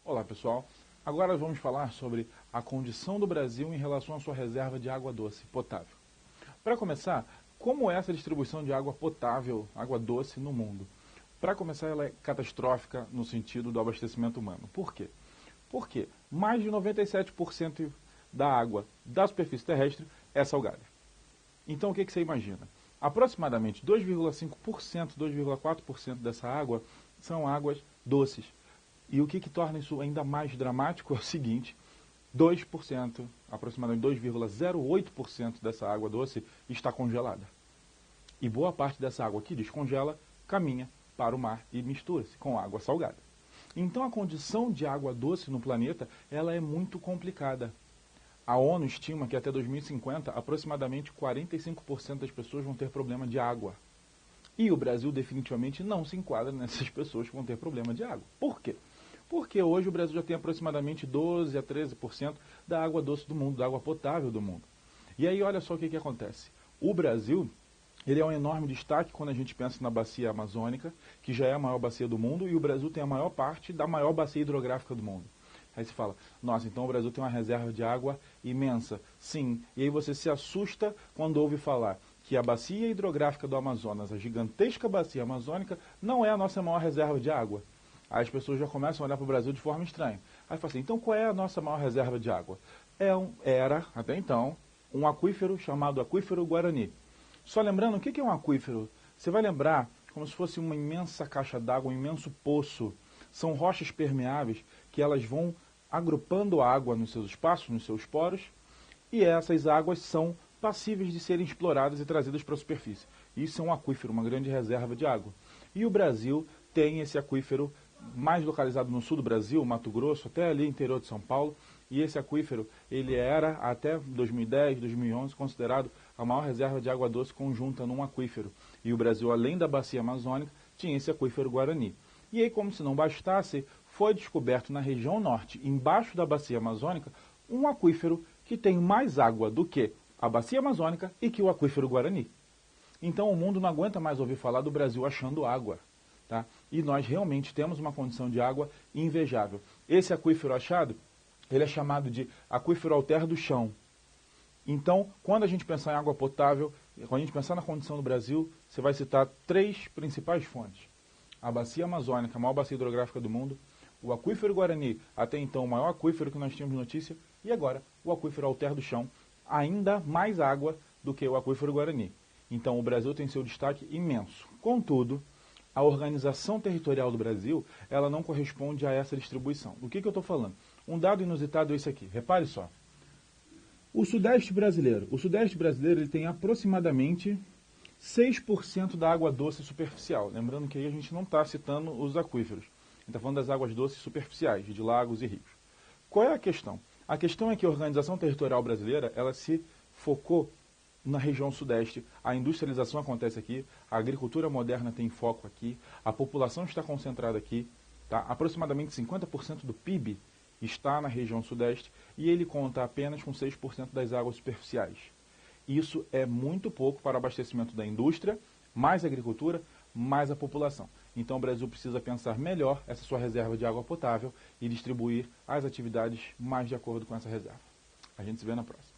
Olá pessoal, agora vamos falar sobre a condição do Brasil em relação à sua reserva de água doce potável. Para começar, como é essa distribuição de água potável, água doce no mundo? Para começar, ela é catastrófica no sentido do abastecimento humano. Por quê? Porque mais de 97% da água da superfície terrestre é salgada. Então o que você imagina? Aproximadamente 2,5%, 2,4% dessa água são águas doces. E o que torna isso ainda mais dramático é o seguinte: 2%, aproximadamente 2,08% dessa água doce está congelada. E boa parte dessa água que descongela caminha para o mar e mistura-se com água salgada. Então a condição de água doce no planeta ela é muito complicada. A ONU estima que até 2050 aproximadamente 45% das pessoas vão ter problema de água. E o Brasil definitivamente não se enquadra nessas pessoas que vão ter problema de água. Por quê? Porque hoje o Brasil já tem aproximadamente 12 a 13% da água doce do mundo, da água potável do mundo. E aí olha só o que acontece. O Brasil, ele é um enorme destaque quando a gente pensa na bacia amazônica, que já é a maior bacia do mundo, e o Brasil tem a maior parte da maior bacia hidrográfica do mundo. Aí você fala, nossa, então o Brasil tem uma reserva de água imensa. Sim, e aí você se assusta quando ouve falar que a bacia hidrográfica do Amazonas, a gigantesca bacia amazônica, não é a nossa maior reserva de água. Aí as pessoas já começam a olhar para o Brasil de forma estranha. Aí fala assim, então qual é a nossa maior reserva de água? Era, até então, um aquífero chamado Aquífero Guarani. Só lembrando, o que é um aquífero? Você vai lembrar como se fosse uma imensa caixa d'água, um imenso poço. São rochas permeáveis que elas vão agrupando água nos seus espaços, nos seus poros, e essas águas são passíveis de serem exploradas e trazidas para a superfície. Isso é um aquífero, uma grande reserva de água. E o Brasil tem esse aquífero mais localizado no sul do Brasil, Mato Grosso, até ali interior de São Paulo, e esse aquífero, ele era, até 2010, 2011, considerado a maior reserva de água doce conjunta num aquífero. E o Brasil, além da bacia amazônica, tinha esse aquífero Guarani. E aí, como se não bastasse, foi descoberto na região norte, embaixo da bacia amazônica, um aquífero que tem mais água do que a bacia amazônica e que o aquífero Guarani. Então o mundo não aguenta mais ouvir falar do Brasil achando água. Tá? E nós realmente temos uma condição de água invejável. Esse aquífero achado, ele é chamado de aquífero alter do chão. Então, quando a gente pensar em água potável, quando a gente pensar na condição do Brasil, você vai citar três principais fontes. A bacia amazônica, a maior bacia hidrográfica do mundo, o aquífero Guarani, até então o maior aquífero que nós tínhamos notícia, e agora o aquífero alter do chão, ainda mais água do que o aquífero Guarani. Então o Brasil tem seu destaque imenso. Contudo, a organização territorial do Brasil, ela não corresponde a essa distribuição. Do que eu estou falando? Um dado inusitado é esse aqui. Repare só. O Sudeste brasileiro ele tem aproximadamente 6% da água doce superficial. Lembrando que aí a gente não está citando os aquíferos. A gente está falando das águas doces superficiais, de lagos e rios. Qual é a questão? A questão é que a organização territorial brasileira, ela se focou na região sudeste, a industrialização acontece aqui, a agricultura moderna tem foco aqui, a população está concentrada aqui, tá? Aproximadamente 50% do PIB está na região sudeste e ele conta apenas com 6% das águas superficiais. Isso é muito pouco para o abastecimento da indústria, mais agricultura, mais a população. Então o Brasil precisa pensar melhor essa sua reserva de água potável e distribuir as atividades mais de acordo com essa reserva. A gente se vê na próxima.